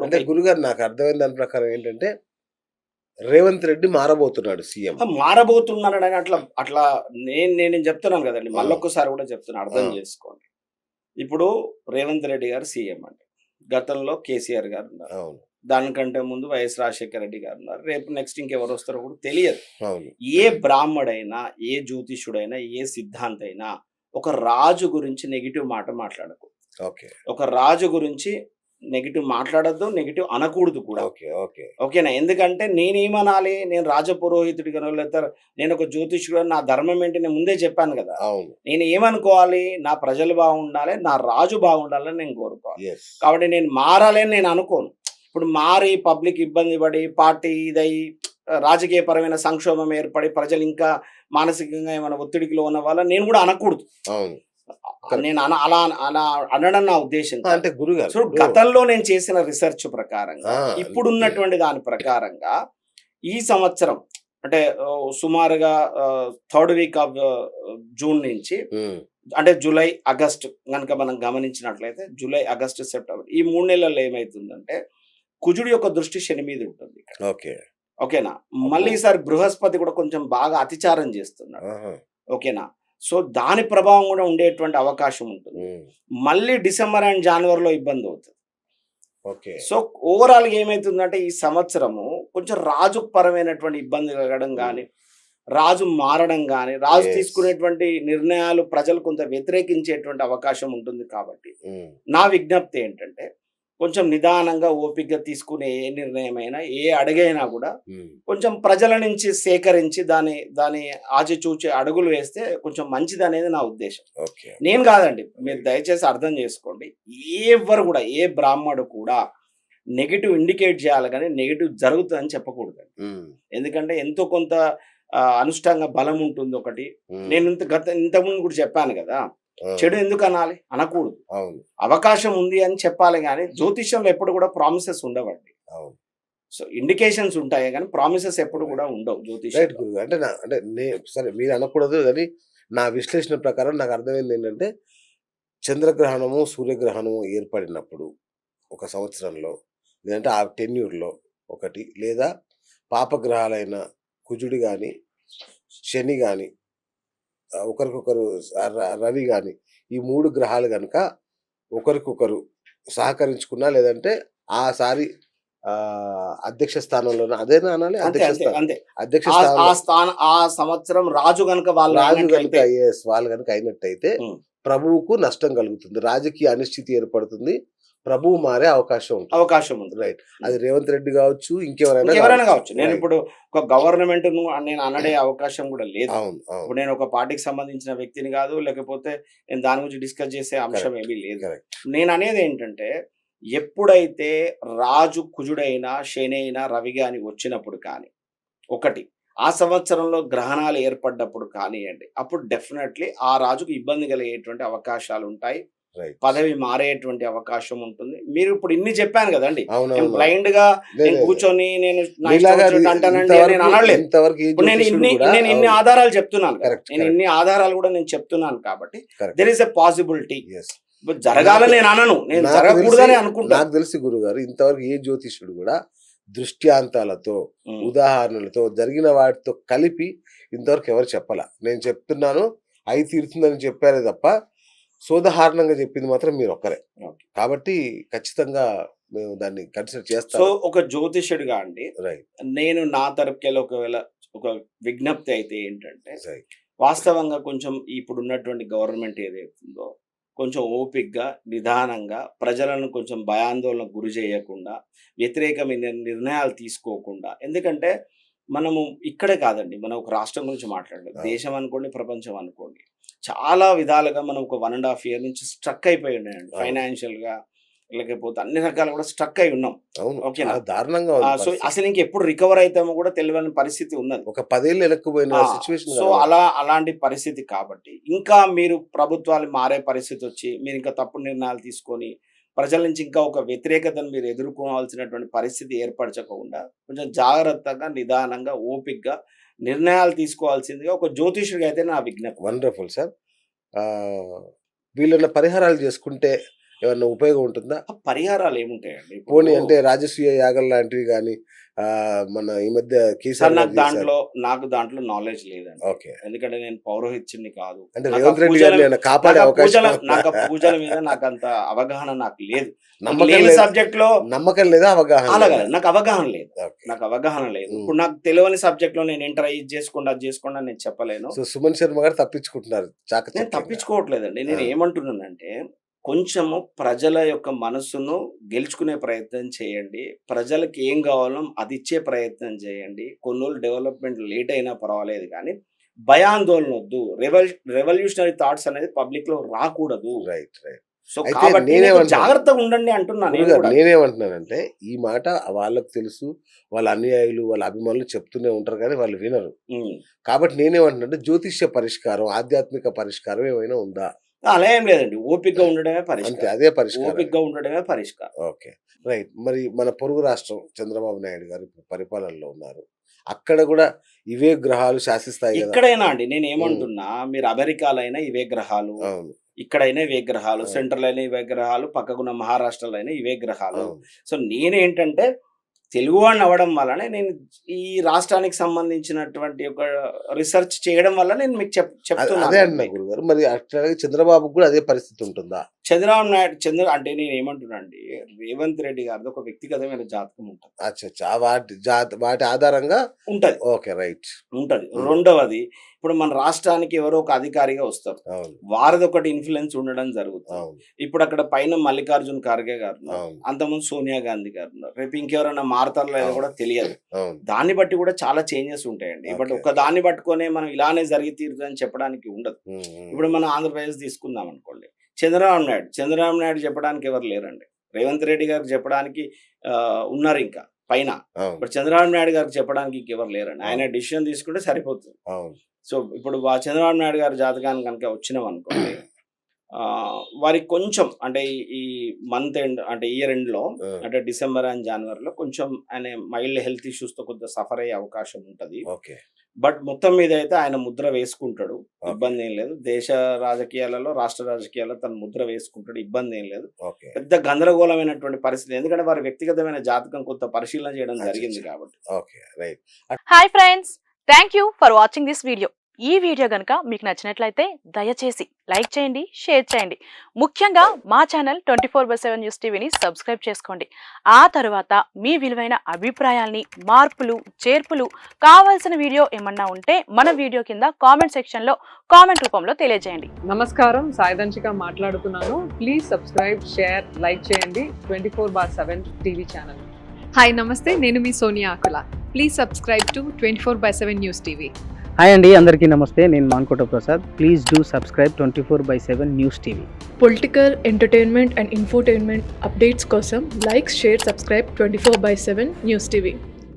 అంటే గురుగారు నాకు అర్థమైన దాని ప్రకారం ఏంటంటే రేవంత్ రెడ్డి మారబోతున్నాడు సీఎం. మారబోతున్నాడని అట్లా అట్లా నేను చెప్తున్నాను కదండి. ఆ! మళ్ళొక్కసారి కూడా చెప్తున్నా, అర్థం ఆ! చేసుకోండి. ఇప్పుడు రేవంత్ రెడ్డి గారు సీఎం అండి. గతంలో కేసీఆర్ గారు ఉన్నారు. అవును. దానికంటే ముందు వైఎస్ రాజశేఖర రెడ్డి గారు ఉన్నారు. రేపు నెక్స్ట్ ఇంకెవరు వస్తారో కూడా తెలియదు. అవును. ఏ బ్రాహ్మడైనా, ఏ జ్యోతిష్యుడైనా, ఏ సిద్ధాంతైనా ఒక రాజు గురించి నెగెటివ్ మాట మాట్లాడకు. ఓకే. ఒక రాజు గురించి నెగెటివ్ మాట్లాడొద్దు, నెగెటివ్ అనకూడదు కూడా. ఓకే. ఓకే. ఓకేనా? ఎందుకంటే నేనేమనాలి? నేను రాజపురోహితుడిగానో లేదా నేను ఒక జ్యోతిష్యుడు, నా ధర్మం ఏంటి నేను ముందే చెప్పాను కదా! అవును. నేను ఏమనుకోవాలి? నా ప్రజలు బాగుండాలి, నా రాజు బాగుండాలని నేను కోరుకోవాలి. యెస్. కాబట్టి నేను మారాలి అని నేను అనుకోను. ఇప్పుడు మారి పబ్లిక్ ఇబ్బంది పడి, పార్టీ ఇదయ్యి, రాజకీయపరమైన సంక్షోభం ఏర్పడి, ప్రజలు ఇంకా మానసికంగా ఏమైనా ఒత్తిడికి లోనవ్వాలని నేను కూడా అనకూడదు. అవును. నేను అలా అలా అనడం నా ఉద్దేశం కాదు. అంటే గురుగారు సో గతంలో నేను చేసిన రిసెర్చ్ ప్రకారంగా, ఆ! ఇప్పుడున్నటువంటి దాని ప్రకారంగా ఈ సంవత్సరం అంటే సుమారుగా థర్డ్ వీక్ ఆఫ్ జూన్ నుంచి హ్మ్. అంటే జూలై, ఆగస్ట్ గనుక మనం గమనించినట్లయితే జూలై, ఆగస్టు, సెప్టెంబర్ ఈ 3 నెలల్లో ఏమైతుందంటే కుజుడి యొక్క దృష్టి శని మీద ఉంటుంది ఇక్కడ. ఓకే. ఓకేనా? మళ్ళీ ఈసారి బృహస్పతి కూడా కొంచెం బాగా అతిచారం చేస్తున్నాడు. ఆహా! ఓకేనా? సో దాని ప్రభావం కూడా ఉండేటువంటి అవకాశం ఉంటుంది. హ్మ్. మళ్ళీ డిసెంబర్ అండ్ జనవరిలో ఇబ్బంది అవుతుంది. ఓకే. సో ఓవరాల్‌గా ఏమైతుందంటే ఈ సంవత్సరము కొంచెం రాజు పరమైనటువంటి ఇబ్బంది కలగడం గాని, రాజు మారడం గాని, రాజు యెస్. తీసుకునేటువంటి నిర్ణయాలు ప్రజలు కొంత వ్యతిరేకించేటువంటి అవకాశం ఉంటుంది కాబట్టి, హ్మ్. నా విజ్ఞప్తి ఏంటంటే కొంచెం నిదానంగా ఓపికగా తీసుకునే ఏ నిర్ణయమైనా, ఏ అడుగైనా కూడా హ్మ్. కొంచెం ప్రజల నుంచి సేకరించి దాని దాని ఆచితూచి అడుగులు వేస్తే కొంచెం మంచిదనేది నా ఉద్దేశం. ఓకే. నేను కాదండి. మీరు దయచేసి అర్థం చేసుకోండి. ఎవ్వరు కూడా, ఏ బ్రాహ్మడు కూడా నెగెటివ్ ఇండికేట్ చేయాలి గానీ, నెగెటివ్ జరుగుతదని చెప్పకూడదండి. హ్మ్. ఎందుకంటే ఎంతో కొంత అనుష్ఠాంగ బలం ఉంటుంది ఒకటి. హ్మ్. నేను ఇంతకుముందు కూడా చెప్పాను కదా! ఆ! చెడు ఎందుకు అనాలి? అనకూడదు. అవును. అవకాశం ఉంది అని చెప్పాలి గానీ, జ్యోతిష్యంలో ఎప్పుడు కూడా ప్రామిసెస్ ఉండవండి. అవును. సో ఇండికేషన్స్ ఉంటాయి గానీ, ప్రామిసెస్ ఎప్పుడు కూడా ఉండవు రైట్ జ్యోతిష్యంలో. గురుగారు. అంటే సరే మీరు అనకూడదు గానీ, నా విశ్లేషణ ప్రకారం నాకు అర్థమైందేంటంటే, చంద్రగ్రహణము, సూర్యగ్రహణము ఏర్పడినప్పుడు ఒక సంవత్సరంలో లేదంటే ఆ టెన్యూర్‌లో ఒకటి లేదా పాపగ్రహాలైన కుజుడు గాని, శని గాని ఒకరికొకరు రవి గాని ఈ 3 గ్రహాలు గనక ఒకరికొకరు సహకరించుకున్నా లేదంటే ఆసారి అధ్యక్ష స్థానంలోనే అదేనా అనాలి? అంతే. అధ్యక్ష అంతే. స్థానం. అంతే. అధ్యక్ష ఆ స్థానంలో ఆ సంవత్సరం రాజు గనుక వాళ్ళు రాజు గనుక అయినట్లయితే వాళ్ళు గనుక అయినట్టయితే హ్మ్. ప్రభువుకు నష్టం కలుగుతుంది. రాజకీయ అనిశ్చితి ఏర్పడుతుంది. ప్రభువు మారే అవకాశం ఉంటుంది. అవకాశం ఉంది. రైట్. అది రేవంత్ రెడ్డి గావచ్చు, ఇంకెవరైనా ఇంకెవరైనా గావచ్చు. కావచ్చు. నేను రైట్. ఇప్పుడు ఒక గవర్నమెంట్‌ను నేను అనడే అవకాశం కూడా లేదు. అవును. అవును. ఇప్పుడు నేను ఒక పార్టీకి సంబంధించిన వ్యక్తిని కాదు. లేకపోతే నేను దాని గురించి డిస్కస్ చేసే అంశం కరెక్ట్. ఏమీ లేదు. కరెక్ట్. నేననేది ఏంటంటే, ఎప్పుడైతే రాజు కుజుడైనా, శని అయినా, రవి గాని వచ్చినప్పుడు కానీ, ఒకటి ఆ సంవత్సరంలో గ్రహణాలు ఏర్పడ్డప్పుడు కానియండి, అప్పుడు డెఫినెట్‌లీ ఆ రాజుకు ఇబ్బంది కలిగేటువంటి అవకాశాలుంటాయి. రైట్. పదవి మారేటువంటి అవకాశం ఉంటుంది. మీరు ఇప్పుడు ఇన్ని చెప్పాను కదండీ! నేను అవునవును. బ్లైండ్‌గా నేను లేదు. కూర్చొని నేను నా ఇష్టం మీలాగా వచ్చినట్టు అంటానండి అని నేను అనట్లేదు. ఇంతవరకు ఏ ఇప్పుడు జ్యోతిష్యుడు కూడా నేను ఇన్ని అవును. ఆధారాలు చెప్తున్నాను కదా! కరెక్ట్. నేను కరెక్ట్. ఇన్ని ఆధారాలు కూడా నేను చెప్తున్నాను కాబట్టి correct. There is a possibility. Yes. జరగాలని నేను అనను. నేను నాకు జరగకూడదని తెలిసి అనుకుంటాను. నాకు తెలిసి గురుగారు ఇంతవరకు ఏ జ్యోతిష్యుడు కూడా దృష్ట్యాంతాలతో, హ్మ్. ఉదాహరణలతో జరిగిన వాటితో కలిపి ఇంతవరకు ఎవరు చెప్పలా. నేను చెప్తున్నాను అయి తీరుతుందని చెప్పారే తప్ప సోదాహరణంగా చెప్పింది మాత్రం మీరొక్కరే. ఓకే. కాబట్టి ఖచ్చితంగా మేము దాన్ని కన్సిడర్ సో చేస్తాము. ఒక జ్యోతిష్యుడిగా అండి, రైట్. నేను నా తరపుకెళ్ళి ఒకవేళ ఒక విజ్ఞప్తి అయితే ఏంటంటే, రైట్. వాస్తవంగా కొంచెం ఇప్పుడున్నటువంటి గవర్నమెంట్ ఏదైతుందో కొంచెం ఓపికగా, నిదానంగా ప్రజలను కొంచెం భయాందోళనకు గురి చేయకుండా, వ్యతిరేకమైన నిర్ణయాలు తీసుకోకుండా, ఎందుకంటే మనము ఇక్కడే కాదండి, మనం ఒక రాష్ట్రం గురించి మాట్లాడలేదు. అవును. దేశం అనుకోండి, ప్రపంచం అనుకోండి. చాలా విధాలుగా మనం ఒక 1 ½ ఇయర్ నుంచి స్ట్రక్ అయిపోయి ఉన్నాయండి. అవును. ఫైనాన్షియల్‌గా లేకపోతే అన్ని రకాలు కూడా స్ట్రక్ అయి ఉన్నాం. అవును. ఓకేనా? చాలా దారుణంగా ఉంది సో పరిస్థితి. అసలు ఇంకెప్పుడు రికవర్ అయితామో కూడా తెలియని పరిస్థితి ఉన్నది. ఒక 10 ఏళ్ళు వెనక్కిపోయిన ఆ! సిట్యుయేషన్ సో కదా! అలాంటి పరిస్థితి కాబట్టి, ఇంకా మీరు ప్రభుత్వాలు మారే పరిస్థితొచ్చి, మీరింకా తప్పుడు నిర్ణయాలు తీసుకొని, ప్రజల నుంచి ఇంకా ఒక వ్యతిరేకతను మీరు ఎదుర్కోవాల్సినటువంటి పరిస్థితి ఏర్పరచకుండా, కొంచెం జాగ్రత్తగా, నిదానంగా, ఓపికగా నిర్ణయాలు తీసుకోవాల్సిందిగా ఒక జ్యోతిష్యుడిగా అయితే నా విజ్ఞప్తి. Wonderful sir. వీళ్ళన్న పరిహారాలు చేసుకుంటే ఏమన్నా ఉపయోగం ఉంటుందా? ఆ పరిహారాలు ఏముంటాయండి? పోనీ ఇప్పుడు అంటే రాజసూయ యాగం లాంటివి గాని మన ఈ మధ్య సార్ కేసీఆర్ గారు చేశారు. నాకు దాంట్లో నాలెడ్జ్ లేదండి. ఓకే. ఎందుకంటే నేను పౌరోహిత్యుడిని కాదు. అంటే నాకు ఆ రేవంత్ రెడ్డి పూజల గారిని ఏమైనా కాపాడే అవకాశం నాకు ఆ పూజల మీద నాకంత అవగాహన నాకు లేదు. నాకు నమ్మకం లేని లేదా? సబ్జెక్ట్‌లో నమ్మకం లేదా? అవగాహన అలాగా లేదా? నాకు అవగాహన లేదు. ఓకే. నాకు అవగాహన లేదు. హ్మ్. ఇప్పుడు నాకు తెలియని సబ్జెక్ట్‌లో నేను ఎంటర్ అయ్యి ఇది చేసుకోండి, అది చేసుకోండి అని నేను చెప్పలేను. సో సుమన్ శర్మ గారు తప్పించుకుంటున్నారు నేను చాకచక్యంగా. తప్పించుకోవట్లేదండి. నేను ఆ! ఏమంటున్నానంటే, కొంచెము ప్రజల యొక్క మనస్సును గెలుచుకునే ప్రయత్నం చేయండి. ప్రజలకి ఏం కావాలో అది ఇచ్చే ప్రయత్నం చేయండి. కొన్ని రోజులు డెవలప్‌మెంట్ లేట్ అయినా పర్వాలేదు గానీ, భయాందోళన వద్దు. రెవల్యూషనరీ థాట్స్ అనేది పబ్లిక్‌లో రాకూడదు. రైట్. సో, అయితే కాబట్టి మీరు నేనేమంటున్నాను జాగ్రత్తగా ఉండండి అంటున్నా నేను గురుగారు, గూడా. నేనేమంటున్నానంటే ఈ మాట వాళ్ళకి తెలుసు. వాళ్ళ అనుయాయులు, వాళ్ళ అభిమానులు చెప్తూనే ఉంటారు గానీ వాళ్ళు వినరు. హ్మ్. కాబట్టి నేనేమంటున్నానంటే జ్యోతిష్య పరిష్కారం, ఆధ్యాత్మిక పరిష్కారం ఏమైనా ఉందా? అలా ఏం లేదండి. ఓపికగా ఉండడమే అంతే. పరిష్కారం. అదే పరిష్కారం. ఓపికగా ఉండడమే పరిష్కారం. ఓకే. రైట్. మరి మన పొరుగు రాష్ట్రం చంద్రబాబు నాయుడు గారు ఇప్పుడు పరిపాలనలో ఉన్నారు. అక్కడ గూడా ఇవే గ్రహాలు శాసిస్తాయి గదా! ఎక్కడైనా అండి హ్మ్. నేనేమంటున్నా, మీరు అమెరికాలో అయినా ఇవే గ్రహాలు, అవును. ఇక్కడైనా ఇవే గ్రహాలు, అవును. సెంట్రల్ అయినా ఇవే గ్రహాలు, పక్కకున్న మహారాష్ట్రలో అయినా ఇవే గ్రహాలు. అవును. సో, నేనేంటంటే తెలుగువాడిని అవ్వడం వల్లనే నేను ఈ రాష్ట్రానికి సంబంధించినటువంటి ఒక రిసర్చ్ చేయడం వల్ల నేను మీకు అదే చెప్తున్నాను అంటున్నా మీకు. గురుగారు. మరి అట్లాగే చంద్రబాబుకి గూడా అదే పరిస్థితి ఉంటుందా? చంద్రబాబు నాయుడు అంటే నేనేమంటున్నా అండి, రేవంత్ రెడ్డి గారిది ఒక వ్యక్తిగతమైన జాతకం ఉంటది. అచ్చచ్చా! వాటి ఆధారంగా ఉంటది. ఓకే. రైట్. ఉంటది. హ్మ్. రెండవది, ఇప్పుడు మన రాష్ట్రానికి ఎవరో ఒక అధికారిగా వస్తారు. అవును. వారిదొకటి ఇన్‌ఫ్లూయెన్స్ ఉండడం జరుగుతుంది. అవును. ఇప్పుడక్కడ పైన మల్లికార్జున్ ఖార్గే గారున్నారు. అవును. అంతకుముందు సోనియా గాంధీ గారున్నారు. రేపు ఇంకెవరైనా మారతారో లేదో అవును. కూడా తెలియదు. అవును. దాన్ని బట్టి కూడా చాలా చేంజెస్ ఉంటాయండి. But okay. ఒక దాన్ని పట్టుకొనే మనం ఇలానే జరిగి తీరుతుందని చెప్పడానికి ఉండదు. హ్మ్. హ్మ్. ఇప్పుడు మనం ఆంధ్రప్రదేశ్ తీసుకుందాం అనుకోండి. చంద్రబాబు నాయుడు చెప్పడానికి ఎవరు లేరండి. రేవంత్ రెడ్డి గారికి చెప్పడానికి ఉన్నారింకా పైన. అవును. బట్ చంద్రబాబు నాయుడు గారికి చెప్పడానికి ఇంకెవరు లేరండి. ఆయన అవును. డెసిషన్ తీసుకుంటే సరిపోతుంది. అవును. సో, ఇప్పుడు చంద్రబాబు నాయుడు గారి జాతకానికి గనుక వచ్చినామనుకోండి, వారికి కొంచెం అంటే ఈ మంత్ ఎండ్ అంటే ఇయర్ ఎండ్‌లో ఆ! అంటే డిసెంబర్ అండ్ జనవరిలో కొంచెం ఆయన మైల్డ్ హెల్త్ ఇష్యూస్‌తో కొద్దిగా సఫర్ అయ్యే అవకాశం ఉంటది. ఓకే. బట్ మొత్తం మీద అయితే ఆయన ముద్ర వేసుకుంటాడు. ఓకే. ఇబ్బందేం లేదు. దేశ రాజకీయాలలో, రాష్ట్ర రాజకీయాల్లో తను ముద్ర వేసుకుంటాడు. ఇబ్బందేం లేదు. ఓకే. పెద్ద గందరగోళమైనటువంటి పరిస్థితి. ఎందుకంటే వారి వ్యక్తిగతమైన జాతకం కొంత పరిశీలన చేయడం జరిగింది అచ్చచ్చా! కాబట్టి. Okay. Right. Hi friends, thank you for watching this video. ఈ వీడియో గనుక మీకు నచ్చినట్లయితే దయచేసి లైక్ చేయండి, షేర్ చేయండి. ముఖ్యంగా మా ఛానల్ 24/7 న్యూస్ టీవీని సబ్స్క్రైబ్ చేసుకోండి. ఆ తర్వాత మీ విలువైన అభిప్రాయాల్ని, మార్పులు, చేర్పులు, కావాల్సిన వీడియో ఏమన్నా ఉంటే మన వీడియో కింద కామెంట్ సెక్షన్లో కామెంట్ రూపంలో తెలియజేయండి. నమస్కారం, సాయిదంచిక మాట్లాడుతున్నాను. ప్లీజ్ సబ్స్క్రైబ్, షేర్, లైక్ చేయండి 24/7 టీవీ ఛానల్. హాయ్ నమస్తే, నేను మీ Sonia Akula. Please subscribe to 24/7 news TV. Hi అండి, అందరికీ నమస్తే. నేను Mankota Prasad. Please do subscribe 24/7 news TV. Political, entertainment and infotainment updates కోసం like, share, subscribe 24/7 news TV.